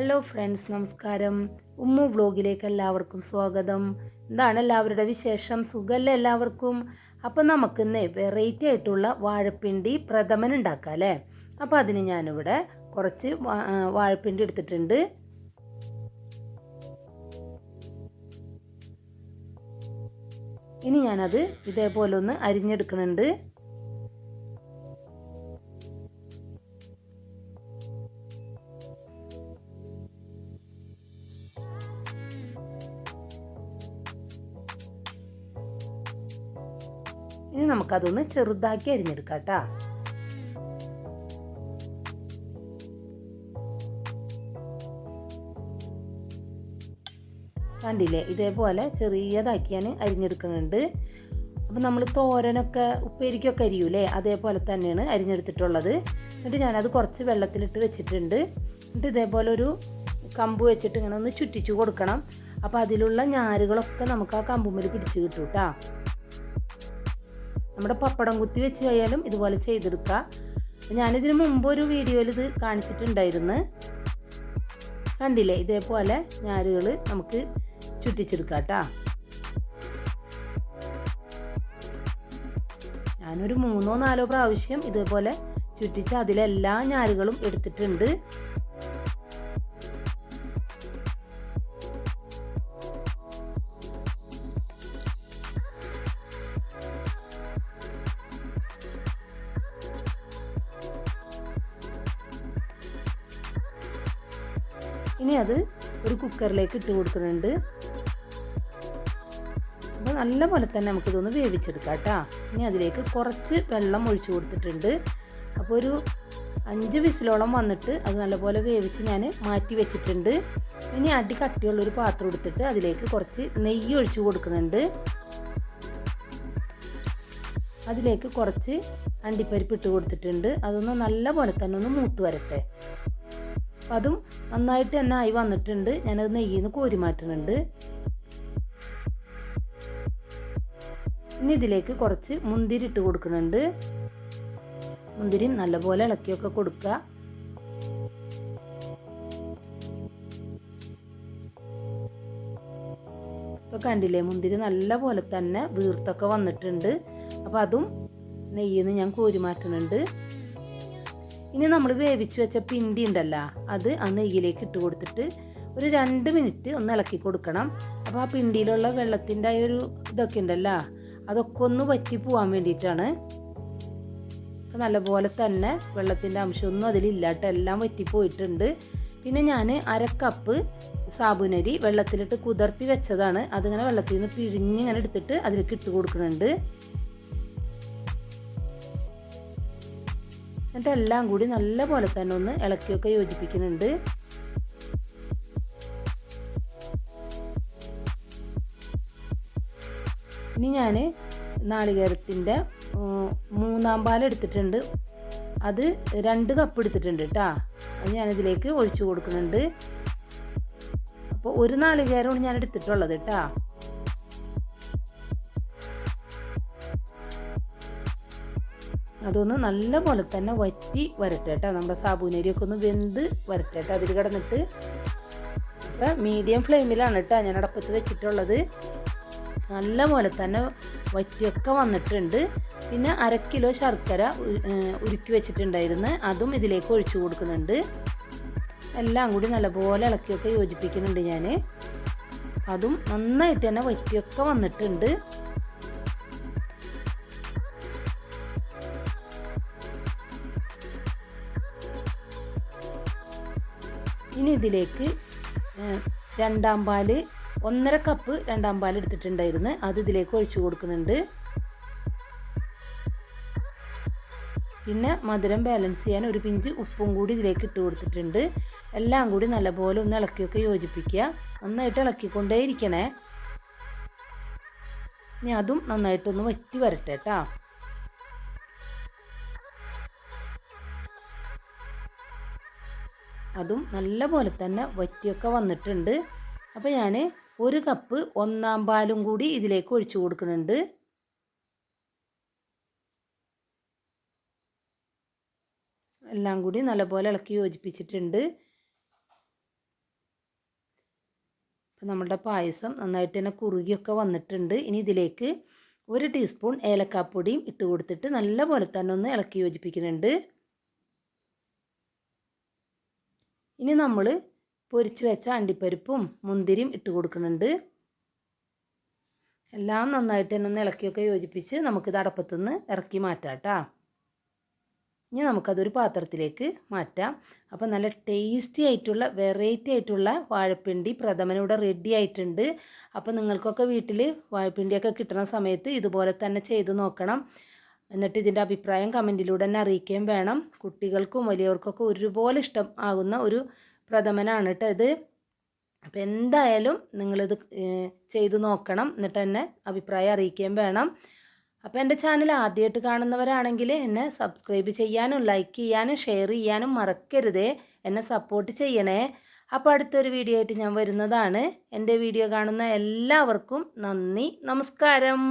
Hello friends, നമസ്കാരം. Umm വ്ലോഗിലേക്ക് എല്ലാവർക്കും സ്വാഗതം. എന്താണ് എല്ലാവരുടെ വിശേഷം? സുഖമല്ലേ എല്ലാവർക്കും? അപ്പോൾ നമുക്കിന്ന് വെറൈറ്റി ആയിട്ടുള്ള വാഴപ്പിണ്ടി പ്രഥമൻ ഉണ്ടാക്കാം അല്ലേ? അപ്പോൾ അതിന് ഞാനിവിടെ കുറച്ച് വാഴപ്പിണ്ടി എടുത്തിട്ടുണ്ട്. ഇനി ഞാനത് ഇതേപോലെ ഒന്ന് അരിഞ്ഞെടുക്കുന്നുണ്ട്. ഇനി നമുക്കതൊന്ന് ചെറുതാക്കി അരിഞ്ഞെടുക്കാം കേട്ടോ. കണ്ടില്ലേ, ഇതേപോലെ ചെറിയതാക്കി ഞാൻ അരിഞ്ഞെടുക്കുന്നുണ്ട്. അപ്പം നമ്മൾ തോരനൊക്കെ ഉപ്പേരിക്കൊക്കെ അരിയൂലേ, അതേപോലെ തന്നെയാണ് അരിഞ്ഞെടുത്തിട്ടുള്ളത്. എന്നിട്ട് ഞാനത് കുറച്ച് വെള്ളത്തിലിട്ട് വെച്ചിട്ടുണ്ട്. എന്നിട്ട് ഇതേപോലെ ഒരു കമ്പ് വെച്ചിട്ട് ഇങ്ങനെ ഒന്ന് ചുറ്റിച്ചു കൊടുക്കണം. അപ്പോൾ അതിലുള്ള ഞാരുകളൊക്കെ നമുക്ക് ആ കമ്പുമ്മൽ പിടിച്ച് കിട്ടും കേട്ടോ. നമ്മുടെ പപ്പടം കുത്തി വെച്ച് കഴിഞ്ഞാലും ഇതുപോലെ ചെയ്തെടുക്കുക. ഞാനിതിന് മുമ്പ് ഒരു വീഡിയോയിൽ ഇത് കാണിച്ചിട്ടുണ്ടായിരുന്നു. കണ്ടില്ലേ, ഇതേപോലെ ഞാരുകൾ നമുക്ക് ചുറ്റിച്ചെടുക്കാം കേട്ടോ. ഞാനൊരു 3-4 പ്രാവശ്യം ഇതേപോലെ ചുറ്റിച്ച് അതിലെല്ലാ ഞാരുകളും എടുത്തിട്ടുണ്ട്. ഇനി അത് ഒരു കുക്കറിലേക്ക് ഇട്ട് കൊടുക്കുന്നുണ്ട്. അപ്പോൾ നല്ല പോലെ തന്നെ നമുക്കിതൊന്ന് വേവിച്ചെടുക്കാം കേട്ടോ. ഇനി അതിലേക്ക് കുറച്ച് വെള്ളം ഒഴിച്ചു കൊടുത്തിട്ടുണ്ട്. അപ്പോൾ ഒരു 5 വിസിലോളം വന്നിട്ട് അത് നല്ലപോലെ വേവിച്ച് ഞാൻ മാറ്റി വെച്ചിട്ടുണ്ട്. ഇനി അടി കട്ടിയുള്ളൊരു പാത്രം എടുത്തിട്ട് അതിലേക്ക് കുറച്ച് നെയ്യ് ഒഴിച്ചു കൊടുക്കുന്നുണ്ട്. അതിലേക്ക് കുറച്ച് അണ്ടിപ്പരിപ്പ് ഇട്ട് കൊടുത്തിട്ടുണ്ട്. അതൊന്ന് നല്ല പോലെ തന്നെ ഒന്ന് മൂത്ത് വരട്ടെ. അപ്പം അതും നന്നായിട്ട് തന്നെ ആയി വന്നിട്ടുണ്ട്. ഞാനത് നെയ്യിൽ നിന്ന് കോരി മാറ്റുന്നുണ്ട്. ഇനി ഇതിലേക്ക് കുറച്ച് മുന്തിരി ഇട്ട് കൊടുക്കുന്നുണ്ട്. മുന്തിരിയും നല്ലപോലെ ഇളക്കിയൊക്കെ കൊടുക്കുക. ഇപ്പോൾ കണ്ടില്ലേ, മുന്തിരി നല്ല പോലെ തന്നെ വീർത്തൊക്കെ വന്നിട്ടുണ്ട്. അപ്പോൾ അതും നെയ്യിൽ നിന്ന് ഞാൻ കോരി മാറ്റുന്നുണ്ട്. ഇനി നമ്മൾ വേവിച്ച് വെച്ച പിണ്ടി ഉണ്ടല്ലോ, അത് ആ നെയ്യിലേക്ക് ഇട്ട് കൊടുത്തിട്ട് ഒരു 2 മിനിറ്റ് ഒന്ന് ഇളക്കി കൊടുക്കണം. അപ്പോൾ ആ പിണ്ടിയിലുള്ള വെള്ളത്തിൻ്റെ ഒരു ഇതൊക്കെ ഉണ്ടല്ലോ, അതൊക്കെ ഒന്ന് വറ്റി പോകാൻ വേണ്ടിയിട്ടാണ്. അപ്പോൾ നല്ലപോലെ തന്നെ വെള്ളത്തിൻ്റെ അംശമൊന്നും അതിലില്ലാട്ടോ, എല്ലാം വറ്റിപ്പോയിട്ടുണ്ട്. പിന്നെ ഞാൻ 1/2 കപ്പ് സാബുനരി വെള്ളത്തിലിട്ട് കുതിർത്തി വെച്ചതാണ്. അതിങ്ങനെ വെള്ളത്തിൽ നിന്ന് പിഴിഞ്ഞിങ്ങനെ എടുത്തിട്ട് അതിലേക്ക് ഇട്ട് കൊടുക്കുന്നുണ്ട്. എന്നിട്ട് എല്ലാം കൂടി നല്ല പോലെ തന്നെ ഒന്ന് ഇളക്കിയൊക്കെ യോജിപ്പിക്കുന്നുണ്ട്. ഇനി ഞാൻ നാളികേരത്തിൻ്റെ 3-ാം പാൽ എടുത്തിട്ടുണ്ട്. അത് 2 കപ്പ് എടുത്തിട്ടുണ്ട് കേട്ടോ. അത് ഞാനിതിലേക്ക് ഒഴിച്ചു കൊടുക്കുന്നുണ്ട്. അപ്പോൾ ഒരു നാളികേരമാണ് ഞാൻ എടുത്തിട്ടുള്ളത് കേട്ടോ. അതൊന്ന് നല്ല പോലെ തന്നെ വറ്റി വരട്ടെ കേട്ടോ. നമ്മുടെ സാബുനരിയൊക്കെ ഒന്ന് വെന്ത് വരട്ടെ കേട്ടോ അതിൽ കിടന്നിട്ട്. അപ്പം മീഡിയം ഫ്ലെയിമിലാണ് കേട്ടോ ഞാൻ അടപ്പത്ത് വെച്ചിട്ടുള്ളത്. നല്ല പോലെ തന്നെ വറ്റിയൊക്കെ വന്നിട്ടുണ്ട്. പിന്നെ 1/2 കിലോ ശർക്കര ഉരുക്കി വെച്ചിട്ടുണ്ടായിരുന്നു. അതും ഇതിലേക്ക് ഒഴിച്ചു കൊടുക്കുന്നുണ്ട്. എല്ലാം കൂടി നല്ലപോലെ ഇളക്കിയൊക്കെ യോജിപ്പിക്കുന്നുണ്ട് ഞാൻ. അതും നന്നായിട്ട് തന്നെ വറ്റിയൊക്കെ വന്നിട്ടുണ്ട്. ഇനി ഇതിലേക്ക് 2-ാം പാല് 1/2 കപ്പ് 2-ാം പാൽ എടുത്തിട്ടുണ്ടായിരുന്നു. അത് ഇതിലേക്ക് ഒഴിച്ചു കൊടുക്കുന്നുണ്ട്. പിന്നെ മധുരം ബാലൻസ് ചെയ്യാൻ ഒരു പിഞ്ച് ഉപ്പും കൂടി ഇതിലേക്ക് ഇട്ട് കൊടുത്തിട്ടുണ്ട്. എല്ലാം കൂടി നല്ലപോലെ ഒന്ന് ഇളക്കിയൊക്കെ യോജിപ്പിക്കുക. നന്നായിട്ട് ഇളക്കിക്കൊണ്ടേ ഇരിക്കണേ. ഇനി അതും നന്നായിട്ടൊന്ന് വറ്റി വരട്ടെ കേട്ടോ. അതും നല്ല പോലെ തന്നെ വറ്റിയൊക്കെ വന്നിട്ടുണ്ട്. അപ്പോൾ ഞാൻ 1 കപ്പ് 1-ാം പാലും കൂടി ഇതിലേക്ക് ഒഴിച്ചു കൊടുക്കുന്നുണ്ട്. എല്ലാം കൂടി നല്ലപോലെ ഇളക്കി യോജിപ്പിച്ചിട്ടുണ്ട്. അപ്പോൾ നമ്മളുടെ പായസം നന്നായിട്ട് തന്നെ കുറുകിയൊക്കെ വന്നിട്ടുണ്ട്. ഇനി ഇതിലേക്ക് 1 ടീസ്പൂൺ ഏലക്കാപ്പൊടിയും ഇട്ട് കൊടുത്തിട്ട് നല്ലപോലെ തന്നെ ഒന്ന് ഇളക്കി യോജിപ്പിക്കുന്നുണ്ട്. ഇനി നമ്മൾ പൊരിച്ച് വെച്ച അണ്ടിപ്പരിപ്പും മുന്തിരിയും ഇട്ട് കൊടുക്കുന്നുണ്ട്. എല്ലാം നന്നായിട്ട് തന്നെ ഒന്ന് ഇളക്കിയൊക്കെ യോജിപ്പിച്ച് നമുക്കിത് അടപ്പത്തുനിന്ന് ഇറക്കി മാറ്റാം കേട്ടോ. ഇനി നമുക്കതൊരു പാത്രത്തിലേക്ക് മാറ്റാം. അപ്പോൾ നല്ല ടേസ്റ്റി ആയിട്ടുള്ള വെറൈറ്റി ആയിട്ടുള്ള വാഴപ്പിണ്ടി പ്രഥമൻ ഇവിടെ റെഡി ആയിട്ടുണ്ട്. അപ്പോൾ നിങ്ങൾക്കൊക്കെ വീട്ടിൽ വാഴപ്പിണ്ടിയൊക്കെ കിട്ടുന്ന സമയത്ത് ഇതുപോലെ തന്നെ ചെയ്ത് നോക്കണം. എന്നിട്ട് ഇതിൻ്റെ അഭിപ്രായം കമൻറ്റിലൂടെ തന്നെ അറിയിക്കുകയും വേണം. കുട്ടികൾക്കും വലിയവർക്കൊക്കെ ഒരുപോലെ ഇഷ്ടം ആകുന്ന ഒരു പ്രഥമനാണ് കേട്ടോ ഇത്. അപ്പോൾ എന്തായാലും നിങ്ങളിത് ചെയ്ത് നോക്കണം. എന്നിട്ട് തന്നെ അഭിപ്രായം അറിയിക്കുകയും വേണം. അപ്പോൾ എൻ്റെ ചാനൽ ആദ്യമായിട്ട് കാണുന്നവരാണെങ്കിൽ എന്നെ സബ്സ്ക്രൈബ് ചെയ്യാനും ലൈക്ക് ചെയ്യാനും ഷെയർ ചെയ്യാനും മറക്കരുതേ. എന്നെ സപ്പോർട്ട് ചെയ്യണേ. അപ്പോൾ അടുത്തൊരു വീഡിയോ ആയിട്ട് ഞാൻ വരുന്നതാണ്. എൻ്റെ വീഡിയോ കാണുന്ന എല്ലാവർക്കും നന്ദി, നമസ്കാരം.